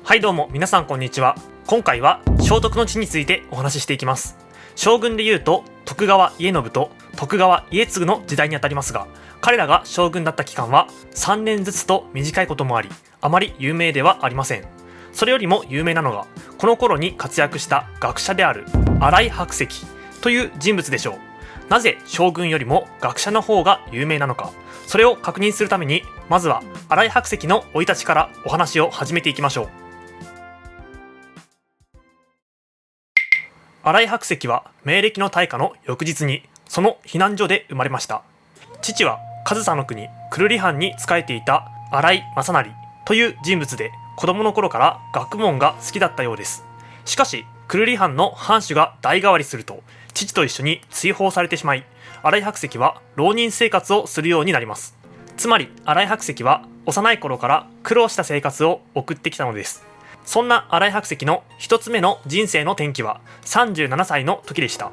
はいどうも皆さんこんにちは。今回は聖徳の地についてお話ししていきます。将軍でいうと徳川家宣と徳川家継の時代にあたりますが、彼らが将軍だった期間は3年ずつと短いこともあり、あまり有名ではありません。それよりも有名なのがこの頃に活躍した学者である新井白石という人物でしょう。なぜ将軍よりも学者の方が有名なのか、それを確認するためにまずは新井白石の生い立ちからお話を始めていきましょう。新井白石は明暦の大火の翌日にその避難所で生まれました。父は上総国久留里藩に仕えていた新井正成という人物で、子供の頃から学問が好きだったようです。しかし久留里藩の藩主が代替わりすると父と一緒に追放されてしまい、新井白石は浪人生活をするようになります。つまり新井白石は幼い頃から苦労した生活を送ってきたのです。そんな新井白石の一つ目の人生の転機は37歳の時でした。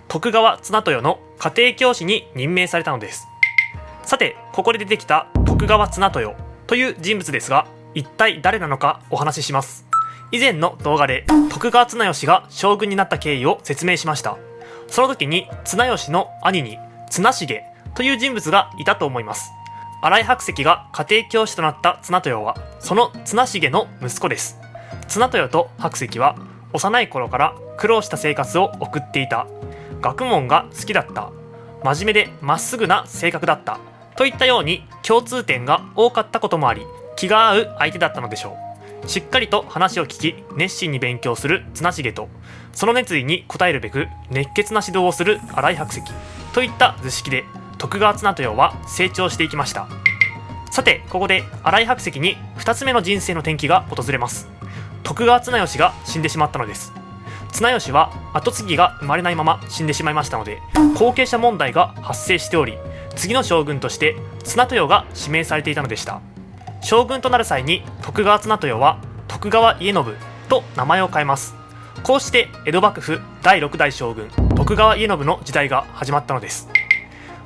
徳川綱豊の家庭教師に任命されたのです。さて、ここで出てきた徳川綱豊という人物ですが、一体誰なのかお話しします。以前の動画で徳川綱吉が将軍になった経緯を説明しました。その時に綱吉の兄に綱重という人物がいたと思います。新井白石が家庭教師となった綱豊はその綱重の息子です。綱豊と白石は幼い頃から苦労した生活を送っていた、学問が好きだった、真面目でまっすぐな性格だったといったように共通点が多かったこともあり、気が合う相手だったのでしょう。しっかりと話を聞き熱心に勉強する綱重と、その熱意に応えるべく熱血な指導をする新井白石といった図式で徳川綱豊は成長していきました。さて、ここで新井白石に2つ目の人生の転機が訪れます。徳川綱吉が死んでしまったのです。綱吉は跡継ぎが生まれないまま死んでしまいましたので、後継者問題が発生しており、次の将軍として綱豊が指名されていたのでした。将軍となる際に徳川綱豊は徳川家宣と名前を変えます。こうして江戸幕府第6代将軍徳川家宣の時代が始まったのです。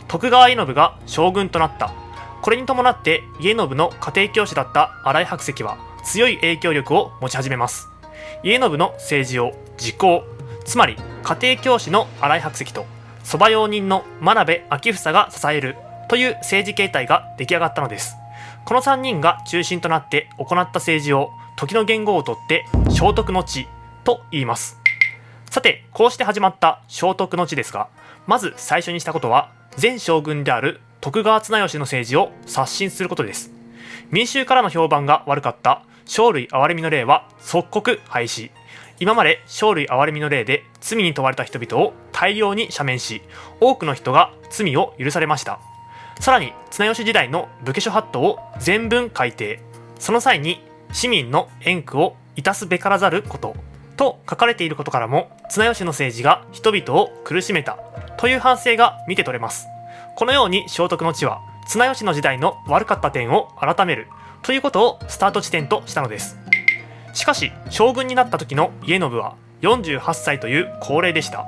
徳川家宣が将軍となった。これに伴って家宣の家庭教師だった新井白石は強い影響力を持ち始めます。家宣の政治を自公、つまり家庭教師の新井白石と側用人の真鍋昭房が支えるという政治形態が出来上がったのです。この3人が中心となって行った政治を時の元号をとって聖徳の治と言います。さて、こうして始まった聖徳の治ですが、まず最初にしたことは前将軍である徳川綱吉の政治を刷新することです。民衆からの評判が悪かった生類憐みの令は即刻廃止。今まで生類憐みの令で罪に問われた人々を大量に赦免し、多くの人が罪を許されました。さらに綱吉時代の武家諸法度を全文改定。その際に市民の怨苦を致すべからざることと書かれていることからも、綱吉の政治が人々を苦しめたという反省が見て取れます。このように聖徳の治は綱吉の時代の悪かった点を改めるということをスタート地点としたのです。しかし将軍になった時の家宣は48歳という高齢でした。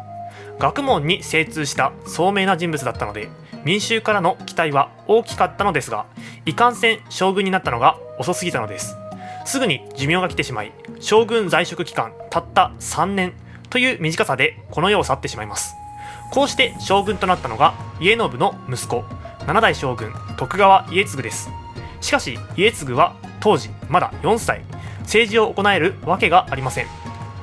学問に精通した聡明な人物だったので、民衆からの期待は大きかったのですが、いかんせん将軍になったのが遅すぎたのです。すぐに寿命が来てしまい、将軍在職期間たった3年という短さでこの世を去ってしまいます。こうして将軍となったのが家宣の息子、7代将軍徳川家継です。しかし家継は当時まだ4歳、政治を行えるわけがありません。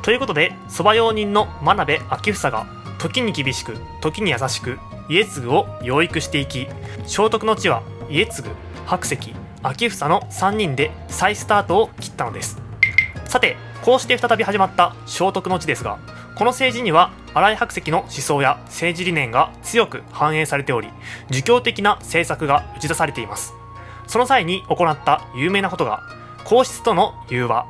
ということで側用人の真鍋昭房が時に厳しく時に優しく家継を養育していき、聖徳の治は家継、白石、昭房の3人で再スタートを切ったのです。さて、こうして再び始まった聖徳の治ですが、この政治には新井白石の思想や政治理念が強く反映されており、儒教的な政策が打ち出されています。その際に行った有名なことが皇室との融和、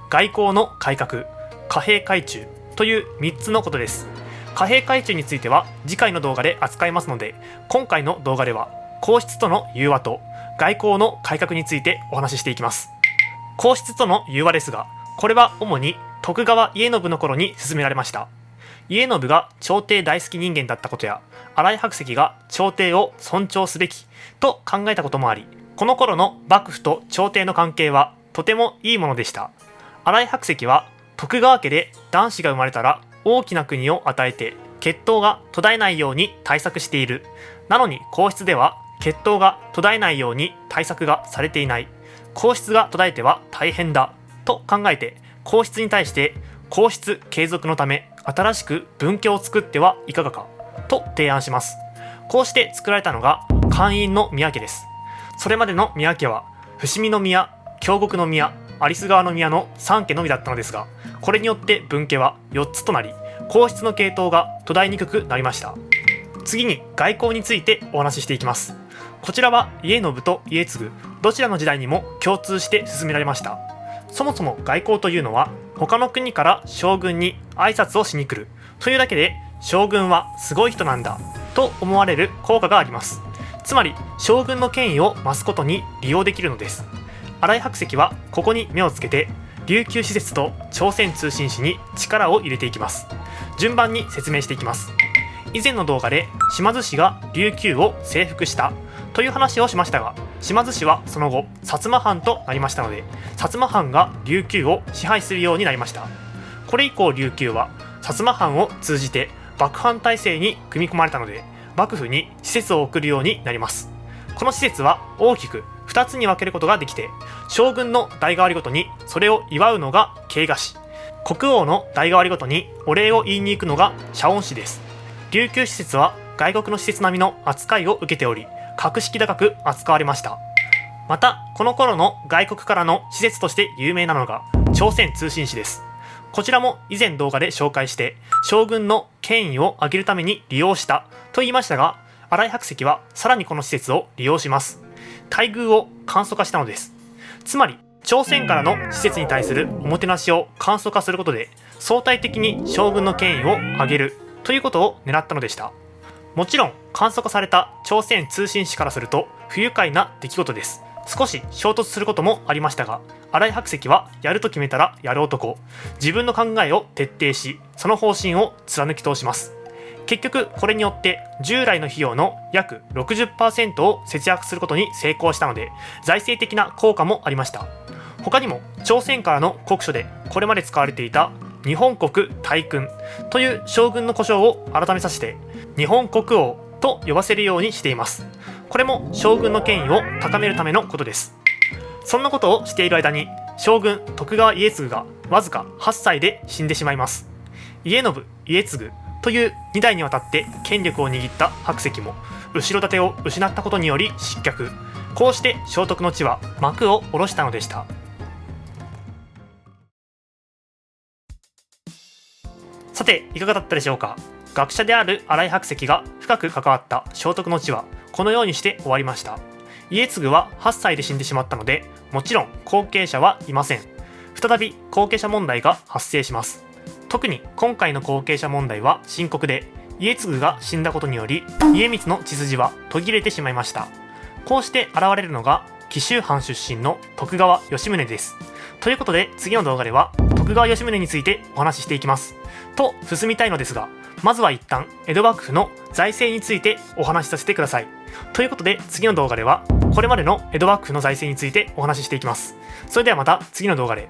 外交の改革、貨幣改鋳という3つのことです。貨幣改鋳については次回の動画で扱いますので、今回の動画では皇室との融和と外交の改革についてお話ししていきます。皇室との融和ですが、これは主に徳川家宣の頃に進められました。家宣が朝廷大好き人間だったことや、新井白石が朝廷を尊重すべきと考えたこともあり、この頃の幕府と朝廷の関係はとてもいいものでした。新井白石は徳川家で男子が生まれたら大きな国を与えて血統が途絶えないように対策している。なのに皇室では血統が途絶えないように対策がされていない。皇室が途絶えては大変だと考えて、皇室に対して皇室継続のため新しく分家を作ってはいかがかと提案します。こうして作られたのが寛永の宮家です。それまでの宮家は伏見宮、京極宮、有栖川宮の3家のみだったのですが、これによって分家は4つとなり、皇室の系統が途絶えにくくなりました。次に外交についてお話ししていきます。こちらは家宣と家継どちらの時代にも共通して進められました。そもそも外交というのは他の国から将軍に挨拶をしに来るというだけで、将軍はすごい人なんだと思われる効果があります。つまり将軍の権威を増すことに利用できるのです。新井白石はここに目をつけて琉球使節と朝鮮通信使に力を入れていきます。順番に説明していきます。以前の動画で島津氏が琉球を征服したという話をしましたが、島津氏はその後薩摩藩となりましたので、薩摩藩が琉球を支配するようになりました。これ以降琉球は薩摩藩を通じて幕藩体制に組み込まれたので、幕府に使節を送るようになります。この使節は大きく2つに分けることができて、将軍の代替わりごとにそれを祝うのが慶賀使、国王の代替わりごとにお礼を言いに行くのが謝恩使です。琉球使節は外国の使節並みの扱いを受けており、格式高く扱われました。またこの頃の外国からの使節として有名なのが朝鮮通信使です。こちらも以前動画で紹介して将軍の権威を上げるために利用したと言いましたが、新井白石はさらにこの施設を利用します。待遇を簡素化したのです。つまり朝鮮からの施設に対するおもてなしを簡素化することで相対的に将軍の権威を上げるということを狙ったのでした。もちろん簡素化された朝鮮通信使からすると不愉快な出来事です。少し衝突することもありましたが、新井白石はやると決めたらやる男、自分の考えを徹底しその方針を貫き通します。結局これによって従来の費用の約 60% を節約することに成功したので、財政的な効果もありました。他にも朝鮮からの国書でこれまで使われていた日本国大君という将軍の呼称を改めさせて日本国王と呼ばせるようにしています。これも将軍の権威を高めるためのことです。そんなことをしている間に将軍徳川家継がわずか8歳で死んでしまいます。家宣、家継という2代にわたって権力を握った白石も後ろ盾を失ったことにより失脚。こうして聖徳の地は幕を下ろしたのでした。さていかがだったでしょうか。学者である新井白石が深く関わった聖徳の地はこのようにして終わりました。家継は8歳で死んでしまったので、もちろん後継者はいません。再び後継者問題が発生します。特に今回の後継者問題は深刻で、家継が死んだことにより家光の血筋は途切れてしまいました。こうして現れるのが紀州藩出身の徳川吉宗です。ということで次の動画では徳川吉宗についてお話ししていきますと進みたいのですが、まずは一旦江戸幕府の財政についてお話しさせてください。ということで次の動画ではこれまでの江戸幕府の財政についてお話ししていきます。それではまた次の動画で。